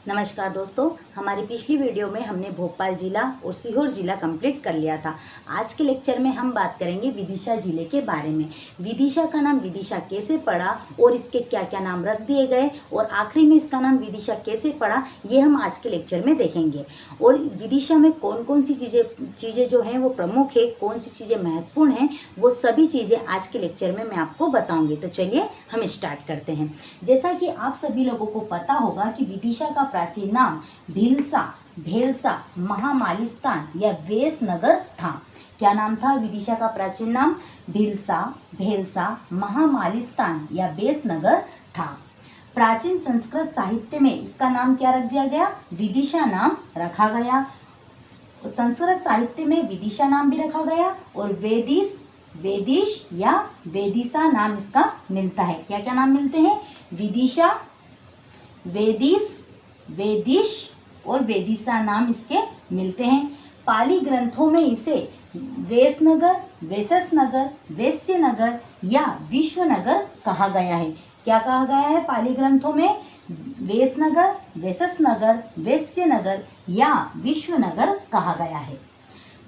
नमस्कार दोस्तों, हमारी पिछली वीडियो में हमने भोपाल जिला और सीहोर जिला कंप्लीट कर लिया था। आज के लेक्चर में हम बात करेंगे विदिशा जिले के बारे में। विदिशा का नाम विदिशा कैसे पड़ा और इसके क्या क्या नाम रख दिए गए और आखिरी में इसका नाम विदिशा कैसे पड़ा, ये हम आज के लेक्चर में देखेंगे। और विदिशा में कौन कौन सी चीज़ें जो हैं वो प्रमुख है, कौन सी चीज़ें महत्वपूर्ण हैं, वो सभी चीज़ें आज के लेक्चर में मैं आपको बताऊँगी। तो चलिए हम स्टार्ट करते हैं। जैसा कि आप सभी लोगों को पता होगा कि विदिशा का प्राचीन नाम भीलसा, भेलसा, महामालिस्तान या वेसनगर था। क्या नाम था विदिशा का प्राचीन नाम? भीलसा, भेलसा, महामालिस्तान या वेसनगर था। प्राचीन संस्कृत साहित्य में इसका नाम क्या रख दिया गया? विदिशा नाम रखा गया। संस्कृत साहित्य में विदिशा नाम भी रखा गया और वेदिश या वेदिशा नाम इसका मिलता है। क्या क्या नाम मिलते हैं? विदिशा, वेदिश और वेदिशा नाम इसके मिलते हैं। पाली ग्रंथों में इसे वेसनगर, वेससनगर, वेस्यनगर या विश्वनगर कहा गया है। क्या कहा गया है पाली ग्रंथों में? वेसनगर, वेससनगर, वेस्यनगर या विश्वनगर कहा गया है।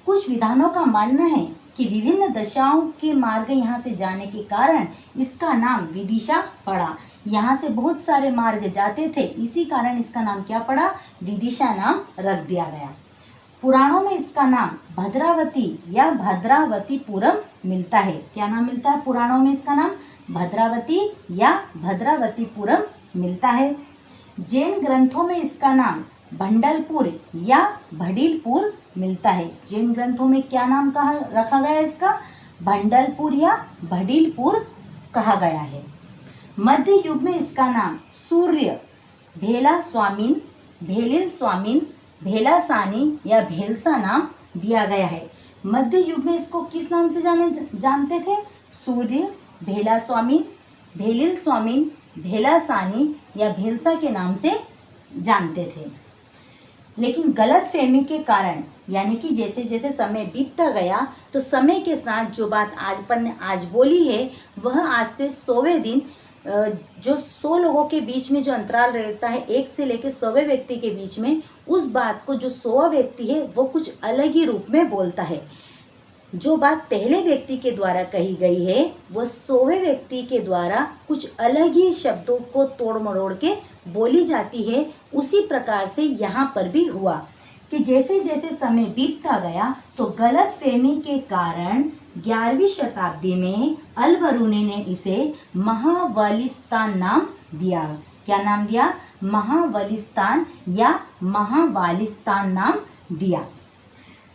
कुछ विद्वानों का मानना है कि विभिन्न दशाओं के मार्ग यहाँ से जाने के कारण इसका नाम विदिशा पड़ा। यहाँ से बहुत सारे मार्ग जाते थे, इसी कारण इसका नाम क्या पड़ा? विदिशा नाम रख दिया गया। पुराणों में इसका नाम भद्रावती या भद्रावतीपुरम मिलता है। क्या नाम मिलता है पुराणों में? इसका नाम भद्रावती या भद्रावतीपुरम मिलता है। जैन ग्रंथों में इसका नाम भंडलपुर या भडीलपुर मिलता है। जैन ग्रंथों में क्या नाम रखा गया इसका? भंडलपुर या भडीलपुर कहा गया है। मध्य युग में इसका नाम सूर्य, भेला स्वामीन, भेलिल स्वामीन, भेलासानी या भेलसा नाम दिया गया है। मध्य युग में इसको किस नाम से जानते थे? सूर्य, भेला स्वामीन, भेलिल स्वामीन, भेलासानी या भेलसा के नाम से जानते थे। लेकिन गलत फहमी के कारण, यानी कि जैसे जैसे समय बीतता गया तो समय के साथ जो बात अपन ने आज बोली है वह आज से 100वें दिन जो 100 लोगों के बीच में जो अंतराल रहता है, एक से लेकर 100वें व्यक्ति के बीच में, उस बात को जो 100वां व्यक्ति है वो कुछ अलग ही रूप में बोलता है। जो बात पहले व्यक्ति के द्वारा कही गई है वो 100वें व्यक्ति के द्वारा कुछ अलग ही शब्दों को तोड़ मरोड़ के बोली जाती है। उसी प्रकार से यहाँ पर भी हुआ कि जैसे जैसे समय बीतता गया तो गलत फहमी के कारण 11वीं शताब्दी में अल-बरूनी ने इसे महावालिस्तान नाम दिया। क्या नाम दिया? महावालिस्तान या महावालिस्तान नाम दिया।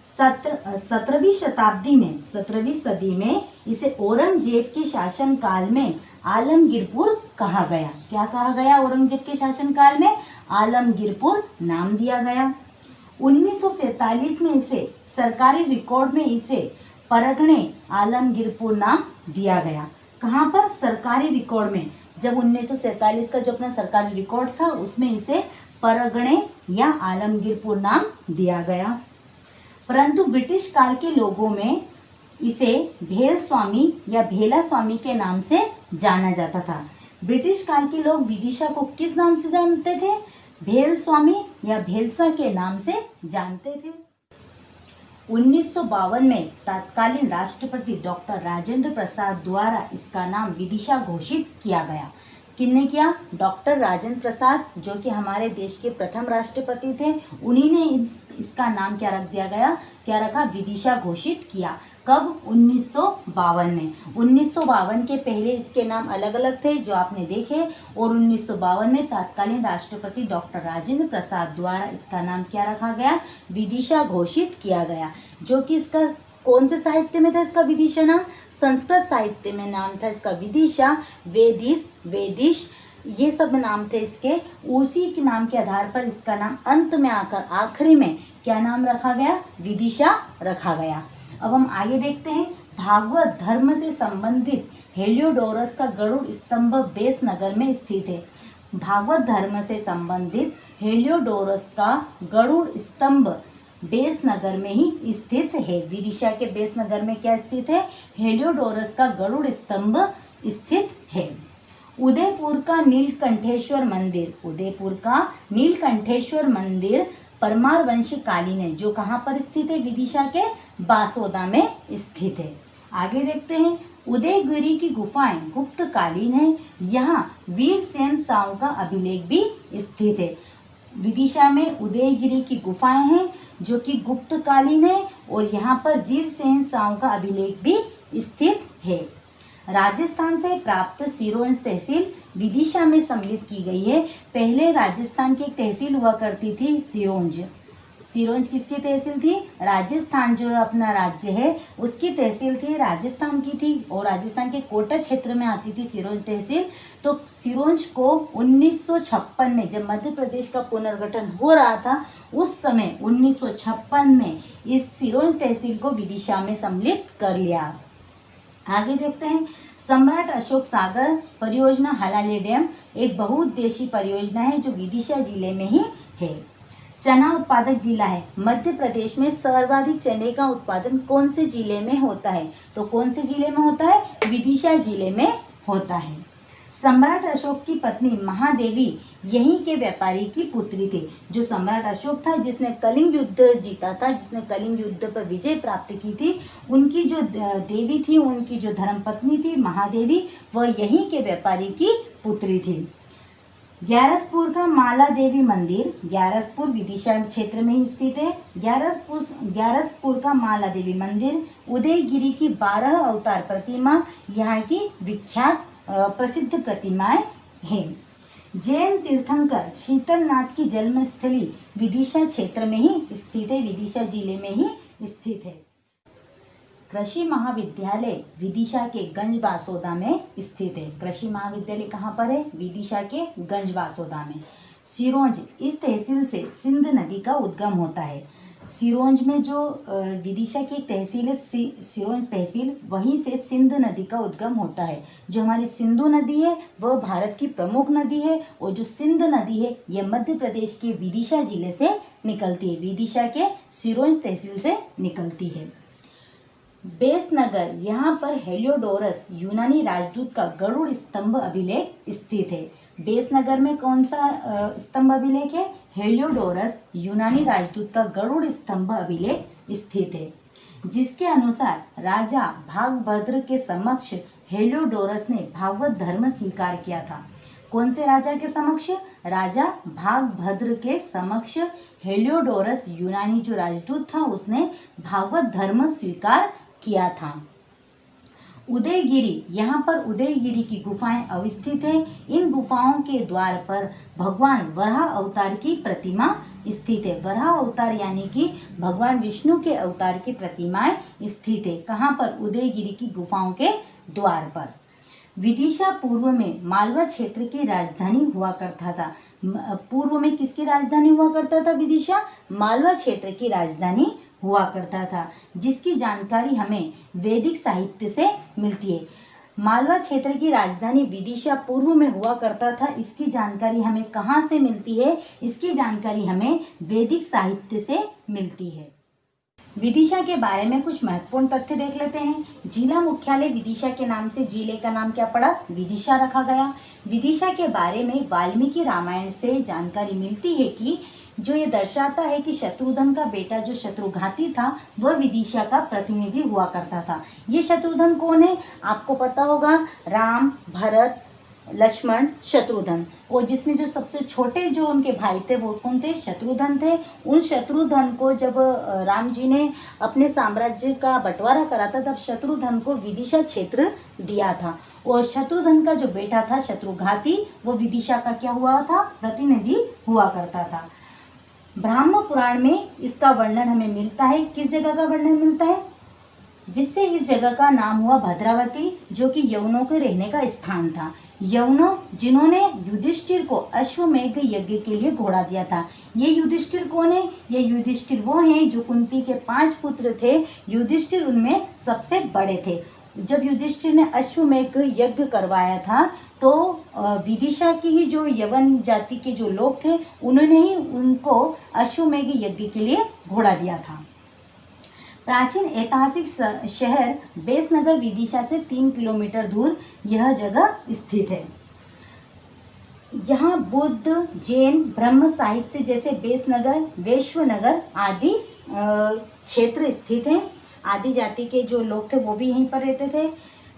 17वीं शताब्दी में, 17वीं सदी में इसे औरंगजेब के शासनकाल में आलमगीरपुर कहा गया। क्या कहा गया? औरंगजेब के शासनकाल में आलमगीरपुर नाम दिया गया। 1947 में इसे सरकारी रिकॉर्ड में इसे परगणे आलमगीरपुर नाम दिया गया। कहाँ पर? सरकारी रिकॉर्ड में। जब 1947 का जो अपना सरकारी रिकॉर्ड था उसमें इसे परगणे या आलमगीरपुर नाम दिया गया। परंतु ब्रिटिश काल के लोगों में इसे भेल स्वामी या भेला स्वामी के नाम से जाना जाता था। ब्रिटिश काल के लोग विदिशा को किस नाम से जानते थे? भेल स्वामी या भेलसा के नाम से जानते थे। 1952 में तत्कालीन राष्ट्रपति डॉक्टर राजेंद्र प्रसाद द्वारा इसका नाम विदिशा घोषित किया गया। किसने किया? डॉक्टर राजेंद्र प्रसाद, जो कि हमारे देश के प्रथम राष्ट्रपति थे। उन्हीं ने इसका नाम क्या रख दिया गया? क्या रखा? विदिशा घोषित किया। कब? 1952 में। 1952 के पहले इसके नाम अलग अलग थे जो आपने देखे, और 1952 में तत्कालीन राष्ट्रपति डॉक्टर राजेंद्र प्रसाद द्वारा इसका नाम क्या रखा गया? विदिशा घोषित किया गया। जो कि इसका कौन से साहित्य में था इसका विदिशा नाम? संस्कृत साहित्य में नाम था इसका विदिशा, वेदिश ये सब नाम थे इसके। उसी के नाम के आधार पर इसका नाम अंत में आकर आखिरी में क्या नाम रखा गया? विदिशा रखा गया। अब हम आगे देखते हैं। भागवत धर्म से संबंधित हेलियोडोरस का गरुड़ स्तंभ वेसनगर में स्थित है। भागवत धर्म से संबंधित हेलियोडोरस का गरुड़ स्तंभ वेसनगर में ही स्थित है। विदिशा के वेसनगर में क्या स्थित है? हेलियोडोरस का गरुड़ स्तंभ स्थित है। उदयपुर का नीलकंठेश्वर मंदिर, उदयपुर का नीलकंठेश्वर मंदिर परमार वंश कालीन है, जो कहाँ पर स्थित है? विदिशा के बासोदा में स्थित है। आगे देखते हैं, उदयगिरी की गुफाएं गुप्त कालीन है, यहाँ वीरसेन साव का अभिलेख भी स्थित है। विदिशा में उदयगिरी की गुफाएं हैं जो कि गुप्त कालीन है और यहाँ पर वीरसेन साव का अभिलेख भी स्थित है। राजस्थान से प्राप्त सिरोंज तहसील विदिशा में सम्मिलित की गई है। पहले राजस्थान की एक तहसील हुआ करती थी सिरोंज। सिरोंज किसकी तहसील थी? राजस्थान जो अपना राज्य है उसकी तहसील थी, राजस्थान की थी और राजस्थान के कोटा क्षेत्र में आती थी सिरोंज तहसील। तो सिरोंज को 1956 में जब मध्य प्रदेश का पुनर्गठन हो रहा था उस समय 1956 में इस सिरोंज तहसील को विदिशा में सम्मिलित कर लिया। आगे देखते हैं, सम्राट अशोक सागर परियोजना हलाली डैम एक बहुउद्देशीय परियोजना है जो विदिशा जिले में ही है। चना उत्पादक जिला है। मध्य प्रदेश में सर्वाधिक चने का उत्पादन कौन से जिले में होता है? तो कौन से जिले में होता है? विदिशा जिले में होता है। सम्राट अशोक की पत्नी महादेवी यहीं के व्यापारी की पुत्री थी। जो सम्राट अशोक था जिसने कलिंग युद्ध जीता था, जिसने कलिंग युद्ध पर विजय प्राप्त की थी, उनकी जो देवी थी, उनकी जो धर्मपत्नी थी महादेवी, वह यहीं के व्यापारी की पुत्री थी। ग्यारसपुर का माला देवी मंदिर, ग्यारसपुर विदिशा क्षेत्र में ही स्थित है। ग्यारसपुर का माला देवी मंदिर उदयगिरी की 12 अवतार प्रतिमा यहाँ की विख्यात प्रसिद्ध प्रतिमाएं हैं। जैन तीर्थंकर शीतलनाथ की जन्मस्थली विदिशा क्षेत्र में ही स्थित है, विदिशा जिले में ही स्थित है। कृषि महाविद्यालय विदिशा के गंजबासोदा में स्थित है। कृषि महाविद्यालय कहाँ पर है? विदिशा के गंजबासोदा में। सिरोंज इस तहसील से सिंध नदी का उद्गम होता है। सिरोंज में जो विदिशा की एक तहसील है सिरोंज तहसील, वहीं से सिंध नदी का उद्गम होता है। जो हमारी सिंधु नदी है वह भारत की प्रमुख नदी है और जो सिंध नदी है यह मध्य प्रदेश के विदिशा जिले से निकलती है, विदिशा के सिरोंज तहसील से निकलती है। बेसनगर, यहाँ पर हेलियोडोरस यूनानी राजदूत का गरुड़ स्तंभ अभिलेख स्थित है। बेसनगर में कौन सा स्तंभ अभिलेख है? हेलियोडोरस यूनानी राजदूत का गरुड़ स्तंभ अभिलेख स्थित है, जिसके अनुसार राजा भागभद्र के समक्ष हेलियोडोरस ने भागवत धर्म स्वीकार किया था। कौन से राजा के समक्ष? राजा भागभद्र के समक्ष हेलियोडोरस यूनानी जो राजदूत था उसने भागवत धर्म स्वीकार किया था। उदयगिरी, यहाँ पर उदयगिरी की गुफाएं अवस्थित है। इन गुफाओं के द्वार पर भगवान वराह अवतार की प्रतिमा स्थित है। वराह अवतार यानी कि भगवान विष्णु के अवतार की प्रतिमाएं स्थित है। कहाँ पर? उदयगिरी की गुफाओं के द्वार पर। विदिशा पूर्व में मालवा क्षेत्र की राजधानी हुआ करता था। पूर्व में किसकी राजधानी हुआ करता था? विदिशा मालवा क्षेत्र की राजधानी हुआ करता था, जिसकी जानकारी हमें वैदिक साहित्य से मिलती है। मालवा क्षेत्र की राजधानी विदिशा पूर्व में हुआ करता था, इसकी जानकारी हमें कहाँ से मिलती है? इसकी जानकारी हमें वैदिक साहित्य से मिलती है। विदिशा के बारे में कुछ महत्वपूर्ण तथ्य देख लेते हैं। जिला मुख्यालय विदिशा के नाम से जिले का नाम क्या पड़ा? विदिशा रखा गया। विदिशा के बारे में वाल्मीकि रामायण से जानकारी मिलती है कि जो ये दर्शाता है कि शत्रुघ्न का बेटा जो शत्रुघाती था वह विदिशा का प्रतिनिधि हुआ करता था। ये शत्रुघ्न कौन है? आपको पता होगा, राम, भरत, लक्ष्मण, शत्रुघ्न, और जिसमें जो सबसे छोटे जो उनके भाई थे वो कौन थे? शत्रुघ्न थे। उन शत्रुघ्न को जब राम जी ने अपने साम्राज्य का बंटवारा करा था तब शत्रुघ्न को विदिशा क्षेत्र दिया था और शत्रुघ्न का जो बेटा था शत्रुघाती वो विदिशा का क्या हुआ था? प्रतिनिधि हुआ करता था। ब्रह्म पुराण में इसका वर्णन हमें मिलता है। किस जगह का वर्णन मिलता है? जिससे इस जगह का नाम हुआ भद्रावती, जो कि यवनों के रहने का स्थान था। यवनों जिन्होंने युधिष्ठिर को अश्वमेघ यज्ञ के लिए घोड़ा दिया था। ये युधिष्ठिर कौन है? ये युधिष्ठिर वो हैं जो कुंती के 5 पुत्र थे। युधिष्ठिर उनमें सबसे बड़े थे। जब युधिष्ठिर ने अश्वमेघ यज्ञ करवाया था तो विदिशा की ही जो यवन जाति के जो लोग थे उन्होंने ही उनको अश्वमेघ यज्ञ के लिए घोड़ा दिया था। प्राचीन ऐतिहासिक शहर बेसनगर विदिशा से 3 किलोमीटर दूर यह जगह स्थित है। यहाँ बुद्ध, जैन, ब्रह्म साहित्य जैसे बेसनगर, वैश्वनगर आदि क्षेत्र स्थित हैं। आदि जाति के जो लोग थे वो भी यहीं पर रहते थे।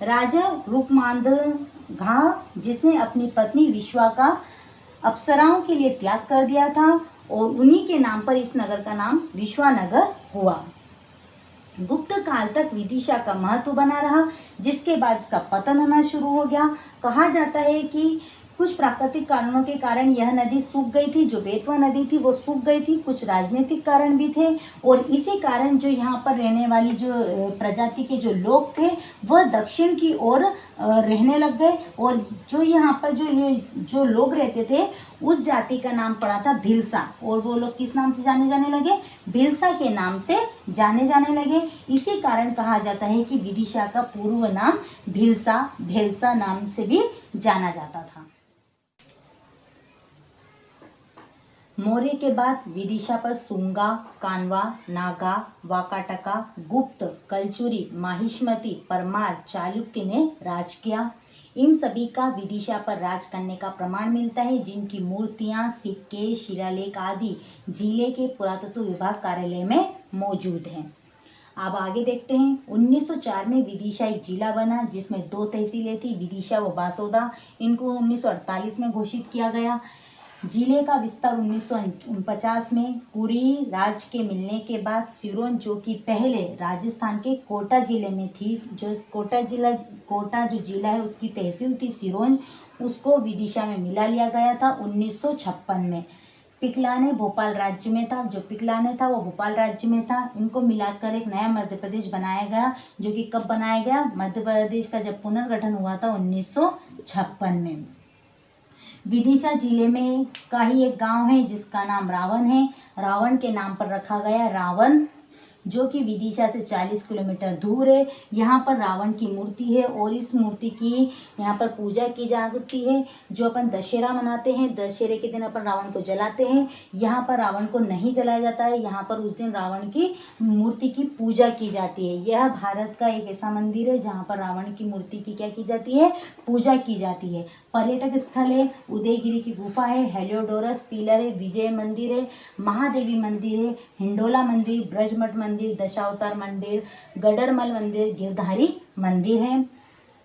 राजा रूपमांदघा, जिसने अपनी पत्नी विश्वा का अप्सराओं के लिए त्याग कर दिया था, और उन्हीं के नाम पर इस नगर का नाम विश्वानगर हुआ। गुप्त काल तक विदिशा का महत्व बना रहा, जिसके बाद इसका पतन होना शुरू हो गया। कहा जाता है कि कुछ प्राकृतिक कारणों के कारण यह नदी सूख गई थी, जो बेतवा नदी थी वो सूख गई थी। कुछ राजनीतिक कारण भी थे, और इसी कारण जो यहाँ पर रहने वाली जो प्रजाति के जो लोग थे वह दक्षिण की ओर रहने लग गए, और जो यहाँ पर जो लोग रहते थे उस जाति का नाम पड़ा था भिलसा, और वो लोग किस नाम से जाने जाने लगे? भिलसा के नाम से जाने जाने लगे। इसी कारण कहा जाता है कि विदिशा का पूर्व नाम भिलसा, भेलसा नाम से भी जाना जाता था। मौर्य के बाद विदिशा पर सुंगा, कानवा, नागा, वाकाटका, गुप्त, कलचुरी, माहिष्मती, परमार, चालुक्य ने राज किया। इन सभी का विदिशा पर राज करने का प्रमाण मिलता है, जिनकी मूर्तियां, सिक्के, शिलालेख आदि जिले के पुरातत्व विभाग कार्यालय में मौजूद हैं। अब आगे देखते हैं। 1904 में विदिशा एक जिला बना, जिसमें 2 तहसीलें थी, विदिशा व बासोदा। इनको 1948 में घोषित किया गया। जिले का विस्तार 1949 में पुरी राज के मिलने के बाद सिरोंज, जो कि पहले राजस्थान के कोटा जिले में थी, जो कोटा जो जिला है उसकी तहसील थी सिरोंज, उसको विदिशा में मिला लिया गया था 1956 में। पिकलाने भोपाल राज्य में था, जो पिकलाने था वो भोपाल राज्य में था। इनको मिलाकर एक नया मध्य प्रदेश बनाया गया, जो कि कब बनाया गया? मध्य प्रदेश का जब पुनर्गठन हुआ था 1956 में। विदिशा जिले में का ही एक गांव है जिसका नाम रावण है। रावण के नाम पर रखा गया रावण, जो कि विदिशा से 40 किलोमीटर दूर है। यहाँ पर रावण की मूर्ति है, और इस मूर्ति की यहाँ पर पूजा की जाती है। जो अपन दशहरा मनाते हैं, दशहरे के दिन अपन रावण को जलाते हैं, यहाँ पर रावण को नहीं जलाया जाता है। यहाँ पर उस दिन रावण की मूर्ति की पूजा की जाती है। यह भारत का एक ऐसा मंदिर है जहाँ पर रावण की मूर्ति की क्या की जाती है? पूजा की जाती है। पर्यटक स्थल है, उदयगिरी की गुफा है, हेलियोडोरस पिलर है, विजय मंदिर है, महादेवी मंदिर है, हिंडोला मंदिर, ब्रजमठ मंदिर, दशावतार मंदिर, गडरमल मंदिर, गिरधारी मंदिर है।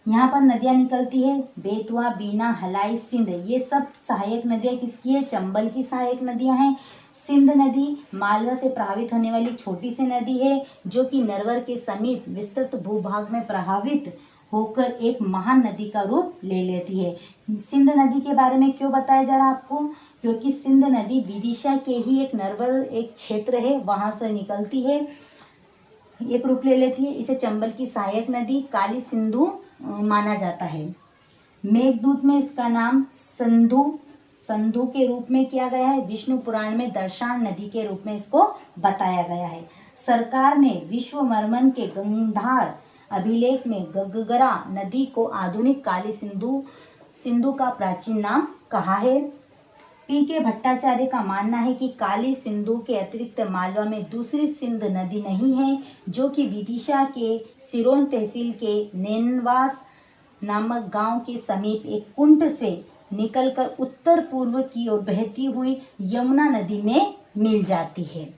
यहाँ पर नदियाँ निकलती है, बेतवा, बीना, हलाई, सिंध। ये सब सहायक नदियाँ किसकी है? चंबल की सहायक नदियाँ हैं। सिंध नदी मालवा से प्रभावित होने वाली छोटी सी नदी है, जो कि नरवर के समीप विस्तृत भूभाग में प्रभावित होकर एक महान नदी का रूप ले लेती है। सिंध नदी के बारे में क्यों बताया जा रहा है आपको? क्योंकि सिंध नदी विदिशा के ही एक नरवर एक क्षेत्र है, वहाँ से निकलती है, एक रूप ले लेती है। इसे चंबल की सहायक नदी काली सिंधु माना जाता है। मेघदूत में इसका नाम संधु के रूप में किया गया है। विष्णु पुराण में दर्शान नदी के रूप में इसको बताया गया है। सरकार ने विश्वमर्मन के गंधार अभिलेख में गगगरा नदी को आधुनिक काली सिंधु का प्राचीन नाम कहा है। पी.के. भट्टाचार्य का मानना है कि काली सिंधु के अतिरिक्त मालवा में दूसरी सिंध नदी नहीं है, जो कि विदिशा के सिरोंज तहसील के नेनवास नामक गांव के समीप एक कुंड से निकलकर उत्तर पूर्व की ओर बहती हुई यमुना नदी में मिल जाती है।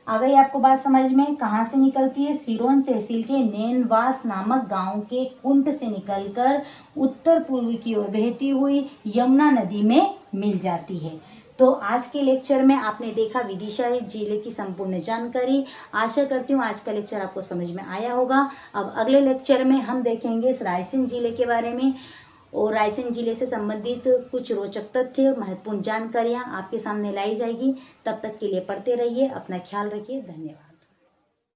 आ गई आपको बात समझ में? कहाँ से निकलती है? सिरोंज तहसील के नेनवास नामक गांव के कुंड से निकलकर उत्तर पूर्व की ओर बहती हुई यमुना नदी में मिल जाती है। तो आज के लेक्चर में आपने देखा विदिशा जिले की संपूर्ण जानकारी। आशा करती हूँ आज का लेक्चर आपको समझ में आया होगा। अब अगले लेक्चर में हम देखेंगे इस रायसेन जिले के बारे में, और रायसेन जिले से संबंधित कुछ रोचक तथ्य, महत्वपूर्ण जानकारियाँ आपके सामने लाई जाएगी। तब तक के लिए पढ़ते रहिए, अपना ख्याल रखिए। धन्यवाद।